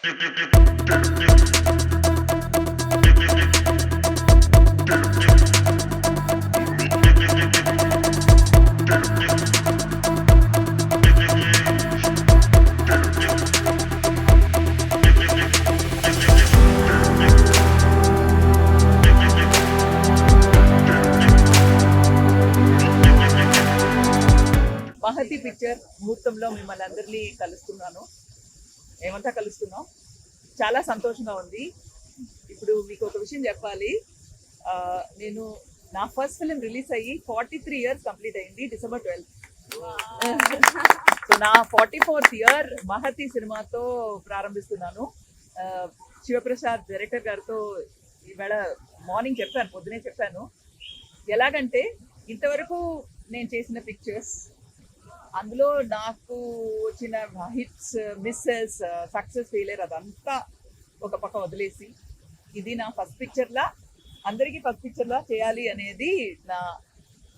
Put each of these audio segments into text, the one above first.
Mahathi picture ముహూర్తంలో మిమ్మల్ని అందరినీ కలుస్తున్నాం. చాలా సంతోషంగా ఉంది. ఇప్పుడు మీకు ఒక విషయం చెప్పాలి. నేను నా ఫస్ట్ ఫిలిం రిలీజ్ అయ్యి 43 ఇయర్స్ కంప్లీట్ అయింది December 12. సో నా 44th ఇయర్ మహతి సినిమాతో ప్రారంభిస్తున్నాను. శివప్రసాద్ డైరెక్టర్ గారితో ఈవేళ మార్నింగ్ పొద్దునే చెప్పాను. ఎలాగంటే ఇంతవరకు నేను చేసిన పిక్చర్స్, అందులో నాకు వచ్చిన హిట్స్, మిస్సెస్, సక్సెస్, ఫెయిలియర్ అదంతా ఒక పక్క వదిలేసి ఇది నా ఫస్ట్ పిక్చర్లా, అందరికీ ఫస్ట్ పిక్చర్లా చేయాలి అనేది నా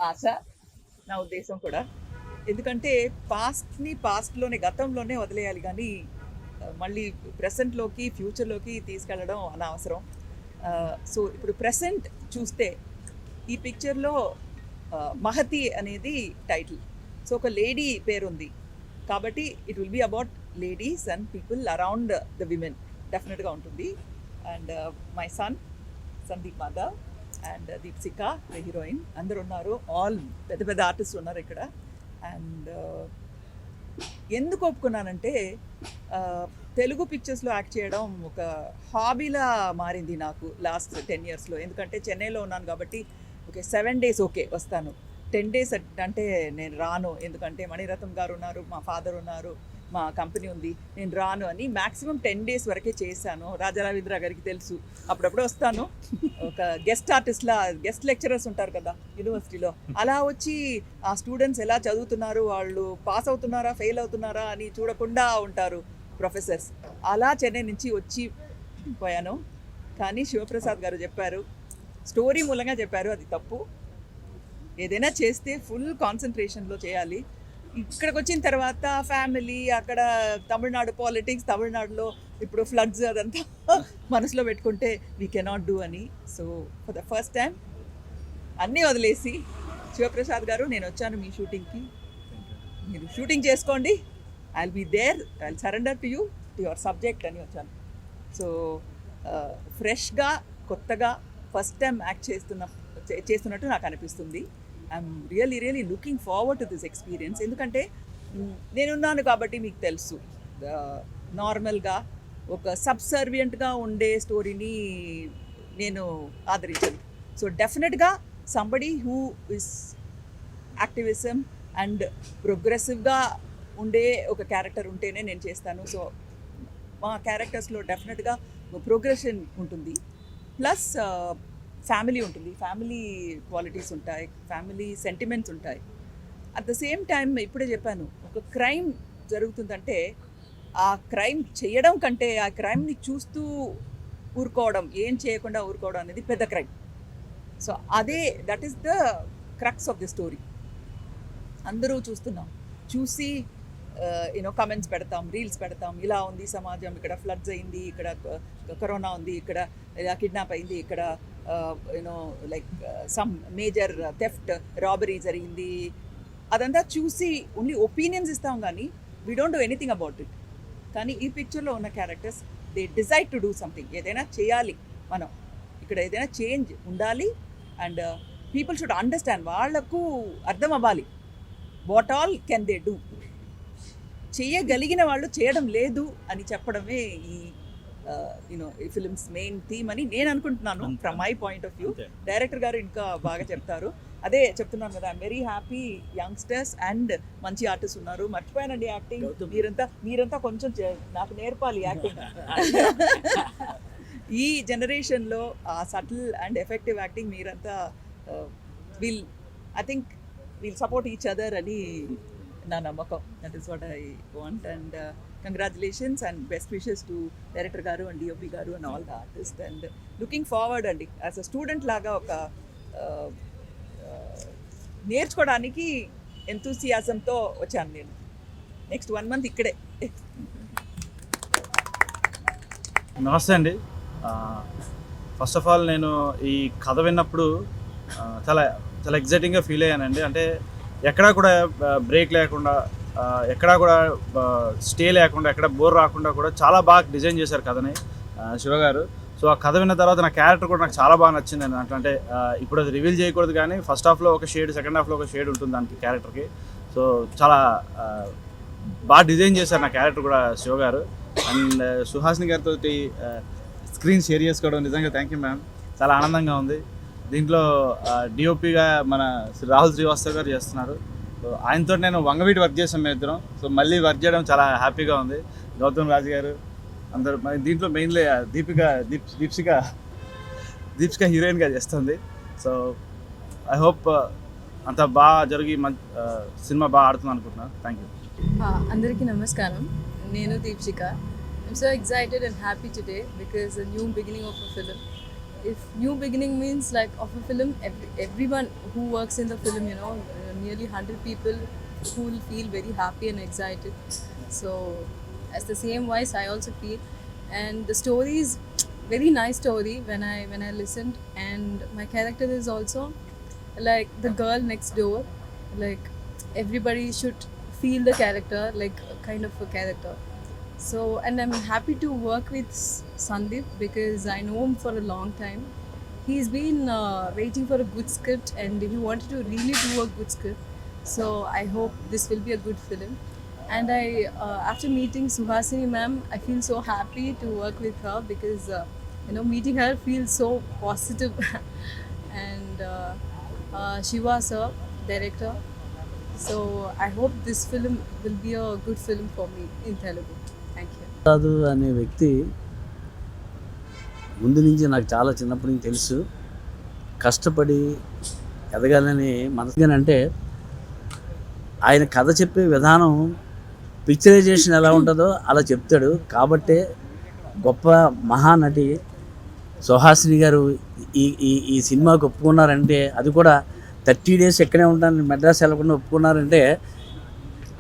ఆశ, నా ఉద్దేశం కూడా. ఎందుకంటే పాస్ట్లోనే గతంలోనే వదిలేయాలి, కానీ మళ్ళీ ప్రెసెంట్లోకి ఫ్యూచర్లోకి తీసుకెళ్ళడం అనవసరం. సో ఇప్పుడు ప్రెసెంట్ చూస్తే ఈ పిక్చర్లో మహతి అనేది టైటిల్. సో ఒక లేడీ పేరు ఉంది కాబట్టి it will be about ladies and people around the women డెఫినెట్గా ఉంటుంది. And my son Sandeep Madhav and Deepsika the heroine అందరు ఉన్నారు. ఆల్ పెద్ద పెద్ద ఆర్టిస్ట్ ఉన్నారు ఇక్కడ. అండ్ ఎందుకు ఒప్పుకున్నానంటే తెలుగు పిక్చర్స్లో యాక్ట్ చేయడం ఒక హాబీలా మారింది నాకు లాస్ట్ 10 yearsలో. ఎందుకంటే చెన్నైలో ఉన్నాను కాబట్టి ఓకే 7 days ఓకే వస్తాను, 10 days అంటే నేను రాను. ఎందుకంటే మణిరత్నం గారు ఉన్నారు, మా ఫాదర్ ఉన్నారు, మా కంపెనీ ఉంది, నేను రాను అని మ్యాక్సిమం 10 days వరకే చేశాను. రాజా రవీంద్ర గారికి తెలుసు, అప్పుడప్పుడు వస్తాను. ఒక గెస్ట్ ఆర్టిస్ట్లా, గెస్ట్ లెక్చరర్స్ ఉంటారు కదా యూనివర్సిటీలో, అలా వచ్చి ఆ స్టూడెంట్స్ ఎలా చదువుతున్నారు, వాళ్ళు పాస్ అవుతున్నారా ఫెయిల్ అవుతున్నారా అని చూడకుండా ఉంటారు ప్రొఫెసర్స్. అలా చెన్నై నుంచి వచ్చి పోయాను. కానీ శివప్రసాద్ గారు చెప్పారు, స్టోరీ మూలంగా చెప్పారు, అది తప్పు. ఏదైనా చేస్తే ఫుల్ కాన్సన్ట్రేషన్లో చేయాలి. ఇక్కడికి వచ్చిన తర్వాత ఫ్యామిలీ, అక్కడ తమిళనాడు పాలిటిక్స్, తమిళనాడులో ఇప్పుడు ఫ్లడ్స్, అదంతా మనసులో పెట్టుకుంటే వీ కెనాట్ డూ అని. So for the first time అన్నీ వదిలేసి శివప్రసాద్ గారు నేను వచ్చాను మీ షూటింగ్కి, మీరు షూటింగ్ చేసుకోండి, I will be there, I will surrender to you, to your subject అని వచ్చాను. సో ఫ్రెష్గా, కొత్తగా ఫస్ట్ టైం యాక్ట్ చేస్తున్నట్టు నాకు అనిపిస్తుంది. I'm really looking forward to this experience. ఎందుకంటే నేనున్నాను కాబట్టి మీకు తెలుసు, నార్మల్గా ఒక సబ్సర్వియంట్గా ఉండే స్టోరీని నేను ఆదరించను. సో డెఫినెట్గా somebody who is activism and ప్రోగ్రెసివ్గా ఉండే ఒక క్యారెక్టర్ ఉంటేనే నేను చేస్తాను. సో మా క్యారెక్టర్స్లో డెఫినెట్గా ప్రోగ్రెషన్ ఉంటుంది, ప్లస్ ఫ్యామిలీ ఉంటుంది, ఫ్యామిలీ క్వాలిటీస్ ఉంటాయి, ఫ్యామిలీ సెంటిమెంట్స్ ఉంటాయి. అట్ ద సేమ్ టైం ఇప్పుడే చెప్పాను, ఒక క్రైమ్ జరుగుతుందంటే ఆ క్రైమ్ చేయడం కంటే ఆ క్రైమ్ని చూస్తూ ఊరుకోవడం, ఏం చేయకుండా ఊరుకోవడం అనేది పెద్ద క్రైమ్. సో అదే that is the crux of the story. అందరూ చూసి కమెంట్స్ పెడతాం, రీల్స్ పెడతాం, ఇలా ఉంది సమాజం, ఇక్కడ ఫ్లడ్స్ అయింది, ఇక్కడ కరోనా ఉంది, ఇక్కడ ఇలా కిడ్నాప్ అయింది, ఇక్కడ like some major theft, robbery జరిగింది, అదంతా చూసి ఓన్లీ ఒపీనియన్స్ ఇస్తాం, కానీ we don't do anything about it. కానీ ఈ పిక్చర్లో ఉన్న characters they decide to do something. ఏదైనా చేయాలి మనం, ఇక్కడ ఏదైనా చేంజ్ ఉండాలి. అండ్ పీపుల్ షుడ్ అండర్స్టాండ్, వాళ్లకు అర్థం అవ్వాలి what all can they do. చేయగలిగిన వాళ్ళు చేయడం లేదు అని చెప్పడమే ఈ ఈ ఫిల్మ్స్ మెయిన్ థీమ్ అని నేను అనుకుంటున్నాను, from my point of view. Director గారు ఇంకా బాగా చెప్తారు. అదే చెప్తున్నాను కదా, I'm very happy. Youngsters and మంచి ఆర్టిస్ట్ ఉన్నారు. మర్చిపోయానండి యాక్టింగ్, మీరంతా కొంచెం నాకు నేర్పాలి యాక్టింగ్. ఈ జనరేషన్లో ఆ సటిల్ అండ్ ఎఫెక్టివ్ యాక్టింగ్ మీరంతా I think will support each other అని నా నమ్మకం. That is what I want. And congratulations and best wishes to director గారు అండ్ డిఓపి గారు and all the artist. And looking forward అండి, as a student లాగా ఒక నేర్చుకోవడానికి ఎంతూసియాజంతో వచ్చాను నేను. నెక్స్ట్ 1 month ఇక్కడే. నమస్తే అండి. ఫస్ట్ ఆఫ్ ఆల్ నేను ఈ కథ విన్నప్పుడు చాలా చాలా ఎగ్జైటింగ్గా ఫీల్ అయ్యానండి. అంటే ఎక్కడా కూడా బ్రేక్ లేకుండా, ఎక్కడా కూడా స్టే లేకుండా, ఎక్కడ బోర్ రాకుండా కూడా చాలా బాగా డిజైన్ చేశారు కథని శివ గారు. సో ఆ కథ విన్న తర్వాత నా క్యారెక్టర్ కూడా నాకు చాలా బాగా నచ్చింది అండి. అంటే ఇప్పుడు అది రివీల్ చేయకూడదు, కానీ ఫస్ట్ హాఫ్లో ఒక షేడ్, సెకండ్ హాఫ్లో ఒక షేడ్ ఉంటుంది దానికి క్యారెక్టర్కి. సో చాలా బాగా డిజైన్ చేశారు నా క్యారెక్టర్ కూడా శివ గారు. అండ్ సుహాసిని గారితో స్క్రీన్ షేర్ చేసుకోవడం నిజంగా థ్యాంక్ యూ మ్యామ్. చాలా ఆనందంగా ఉంది. దీంట్లో డిఓపిగా మన రాహుల్ శ్రీవాస్తవ్ గారు చేస్తున్నారు. సో ఆయనతో నేను వంగవీటి వర్క్ చేసాం మేము ఇద్దరం. సో మళ్ళీ వర్క్ చేయడం చాలా హ్యాపీగా ఉంది. గౌతమ్ రాజు గారు అందరూ, దీంట్లో మెయిన్లీ దీప్సిక హీరోయిన్గా చేస్తుంది. సో ఐ హోప్ అంత బాగా జరిగి సినిమా బాగా ఆడుతుంది అనుకుంటున్నాను. Thank you. అందరికీ నమస్కారం. నేను దీప్సిక. I'm so excited and happy today because a new beginning of a film. If new beginning means like of a film, everyone who works in the film, nearly 100 people who will feel very happy and excited. So as the same voice I also feel, and the story is very nice story when I listened, and my character is also like the girl next door. Like everybody should feel the character, like a kind of a character. So, and I'm happy to work with Sandeep because I know him for a long time. He's been waiting for a good script, and he wanted to really do a good script. So I hope this will be a good film. And after meeting Suhasini ma'am, I feel so happy to work with her because meeting her feels so positive. And Shiva sir, director. So I hope this film will be a good film for me in Telugu. Thank you. రాదు అనే వ్యక్తి ముందు నుంచి నాకు చాలా చిన్నప్పటి నుంచి తెలుసు. కష్టపడి ఎదగాలని మనసుగానంటే ఆయన కథ చెప్పే విధానం, పిక్చరైజేషన్ ఎలా ఉంటుందో అలా చెప్తాడు. కాబట్టే గొప్ప మహానటి సుహాసిని గారు ఈ సినిమాకి ఒప్పుకున్నారంటే, అది కూడా 30 days ఎక్కడే ఉంటాను, మెడ్రాస్ వెళ్ళకుండా ఒప్పుకున్నారంటే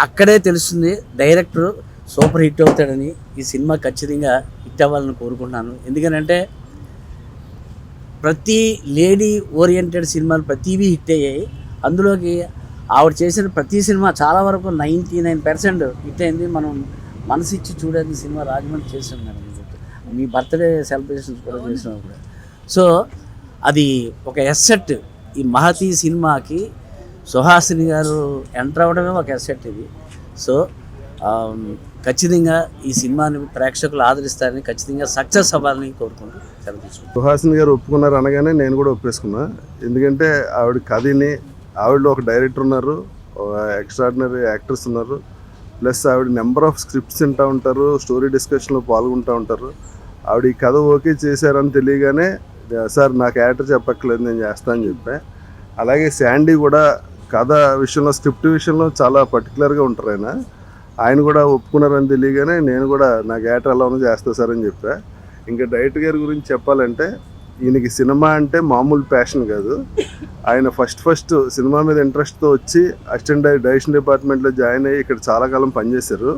అక్కడే తెలుస్తుంది డైరెక్టర్ సూపర్ హిట్ అవుతాడని. ఈ సినిమా ఖచ్చితంగా హిట్ అవ్వాలని కోరుకుంటున్నాను. ఎందుకంటే ప్రతి లేడీ ఓరియంటెడ్ సినిమాలు ప్రతివీ హిట్ అయ్యాయి. అందులోకి ఆవిడ చేసిన ప్రతి సినిమా చాలా వరకు 99% హిట్ అయింది. మనం మనసు ఇచ్చి చూడని సినిమా రాజమండ్రి చేసాం మేడం. మీ బర్త్డే సెలబ్రేషన్స్ కూడా చేసినాం కూడా. సో అది ఒక ఎస్సెట్. ఈ మహతి సినిమాకి సుహాసిని గారు ఎంటర్ అవ్వడమే ఒక ఎస్సెట్ ఇది. సో ఖచ్చితంగా ఈ సినిమాని ప్రేక్షకులు ఆదరిస్తారని, ఖచ్చితంగా సక్సెస్ అవ్వాలని కోరుకుంటూ సెలవు తీసుకుంటాను. సుహాసిని గారు ఒప్పుకున్నారు అనగానే నేను కూడా ఒప్పేసుకున్నా. ఎందుకంటే ఆవిడ కథని, ఆవిడలో ఒక డైరెక్టర్ ఉన్నారు, ఎక్స్ట్రాడినరీ యాక్టర్స్ ఉన్నారు, ప్లస్ ఆవిడ నెంబర్ ఆఫ్ స్క్రిప్ట్స్ వింటూ ఉంటారు, స్టోరీ డిస్కషన్లో పాల్గొంటూ ఉంటారు. ఆవిడ ఈ కథ ఓకే చేశారని తెలియగానే, సార్ నాకు యాక్టర్ చెప్పక్కర్లేదు, నేను చేస్తాను అని చెప్పా. అలాగే శాండీ కూడా కథ విషయంలో, స్క్రిప్ట్ విషయంలో చాలా పర్టికులర్గా ఉంటారు. ఆయన కూడా ఒప్పుకున్నారని తెలియగానే నేను కూడా నాకు యాక్టర్ ఎలా ఉన్నా చేస్తా సార్ అని చెప్పా. ఇంకా డైరెక్టర్ గారి గురించి చెప్పాలంటే, ఈయనకి సినిమా అంటే మామూలు ప్యాషన్ కాదు. ఆయన ఫస్ట్ సినిమా మీద ఇంట్రెస్ట్తో వచ్చి అసిస్టెంట్ డైరెక్షన్ డిపార్ట్మెంట్లో జాయిన్ అయ్యి ఇక్కడ చాలా కాలం పనిచేశారు.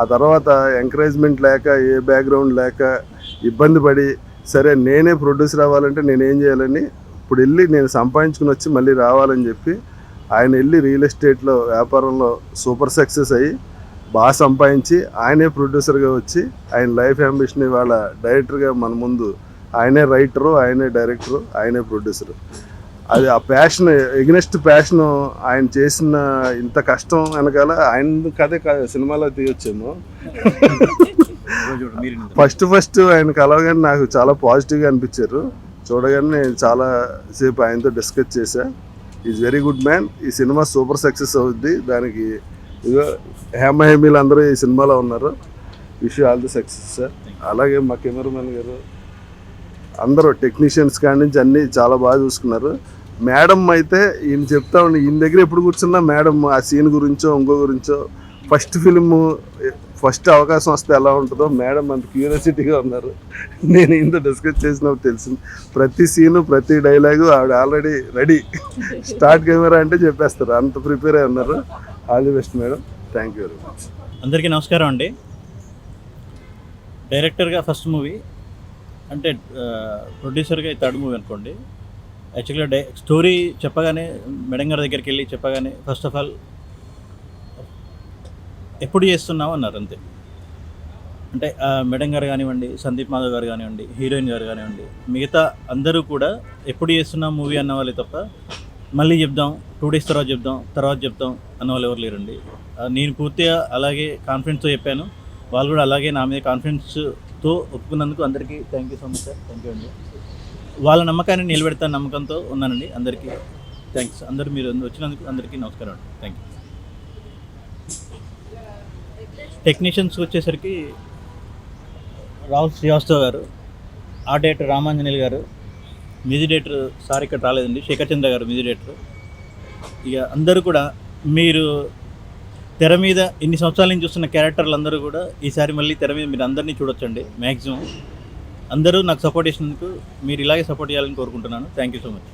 ఆ తర్వాత ఎంకరేజ్మెంట్ లేక, ఏ బ్యాక్గ్రౌండ్ లేక ఇబ్బంది పడి, సరే నేనే ప్రొడ్యూసర్ అవ్వాలంటే నేనేం చేయాలని ఇప్పుడు వెళ్ళి నేను సంపాదించుకుని వచ్చి మళ్ళీ రావాలని చెప్పి ఆయన వెళ్ళి రియల్ ఎస్టేట్లో వ్యాపారంలో సూపర్ సక్సెస్ అయ్యి బాగా సంపాదించి ఆయనే ప్రొడ్యూసర్గా వచ్చి ఆయన లైఫ్ అంబిషన్ వాళ్ళ డైరెక్టర్గా మన ముందు, ఆయనే రైటరు, ఆయనే డైరెక్టరు, ఆయనే ప్రొడ్యూసరు. అది ఆ ప్యాషన్, ఎగ్నెస్ట్ ప్యాషన్ ఆయన చేసిన ఇంత కష్టం వెనకాల ఆయన కథే సినిమాలో తీయొచ్చేమో. ఫస్ట్ ఆయన కలవగానే నాకు చాలా పాజిటివ్గా అనిపించారు. చూడగానే నేను చాలా సేపు ఆయనతో డిస్కస్ చేశా. Is very good man. ఈ సినిమా సూపర్ సక్సెస్ అవుద్ది. దానికి ఇదో హేమహేమీలు అందరూ ఈ సినిమాలో ఉన్నారు. Wish all the success sir. అలాగే మా కెమెరామెన్ గారు, అందరూ టెక్నీషియన్స్ కాడి నుంచి అన్నీ చాలా బాగా చూసుకున్నారు. మేడం అయితే ఈయన చెప్తా ఉండి, ఈయన దగ్గర ఎప్పుడు కూర్చున్నా మేడం ఆ సీన్ గురించో ఇంకో గురించో, ఫస్ట్ అవకాశం వస్తే ఎలా ఉంటుందో మేడం అంత క్యూరియాసిటీగా ఉన్నారు. నేను ఇంత డిస్కస్ చేసినప్పుడు తెలిసింది. ప్రతి సీను, ప్రతి డైలాగు ఆవిడ ఆల్రెడీ రెడీ. స్టార్ట్ కెమెరా అంటే చెప్పేస్తారు, అంత ప్రిపేర్ అయి ఉన్నారు. All the best madam. Thank you very much. అందరికీ నమస్కారం అండి. డైరెక్టర్గా ఫస్ట్ మూవీ అంటే ప్రొడ్యూసర్గా థర్డ్ మూవీ అనుకోండి. యాక్చువల్గా స్టోరీ చెప్పగానే మేడం గారి దగ్గరికి వెళ్ళి చెప్పగానే ఫస్ట్ ఆఫ్ ఆల్ ఎప్పుడు చేస్తున్నావు అన్నారు అంతే. అంటే మేడం గారు కానివ్వండి, సందీప్ మాధవ్ గారు కానివ్వండి, హీరోయిన్ గారు కానివ్వండి, మిగతా అందరూ కూడా ఎప్పుడు చేస్తున్నాం మూవీ అన్న వాళ్ళే తప్ప మళ్ళీ చెప్దాం 2 days తర్వాత చెప్దాం అన్న వాళ్ళు ఎవరు లేరండి. నేను పూర్తిగా అలాగే కాన్ఫిడెన్స్తో చెప్పాను, వాళ్ళు కూడా అలాగే నా మీద కాన్ఫిడెన్స్తో ఒప్పుకున్నందుకు అందరికీ thank you so much sir. Thank you అండి. వాళ్ళ నమ్మకాన్ని నిలబెడతాను నమ్మకంతో ఉన్నానండి. అందరికీ థ్యాంక్స్. అందరూ మీరు వచ్చినందుకు అందరికీ నమస్కారం అండి. Thank you. టెక్నీషియన్స్ వచ్చేసరికి రాహుల్ శ్రీవాస్తవ్ గారు, ఆర్ట్ డైరెక్టర్ రామాంజనేయులు గారు, మ్యూజిక్ డైరెక్టర్ సార్ ఇక్కడ రాలేదండి, శేఖర్ చంద్ర గారు మ్యూజిక్ డైరెక్టర్. ఇక అందరూ కూడా మీరు తెర మీద ఇన్ని సంవత్సరాల నుంచి చూస్తున్న క్యారెక్టర్లు అందరూ కూడా ఈసారి మళ్ళీ తెర మీద మీరు అందరినీ చూడొచ్చండి. మ్యాక్సిమం అందరూ నాకు సపోర్ట్ చేసినందుకు మీరు ఇలాగే సపోర్ట్ చేయాలని కోరుకుంటున్నాను. Thank you so much.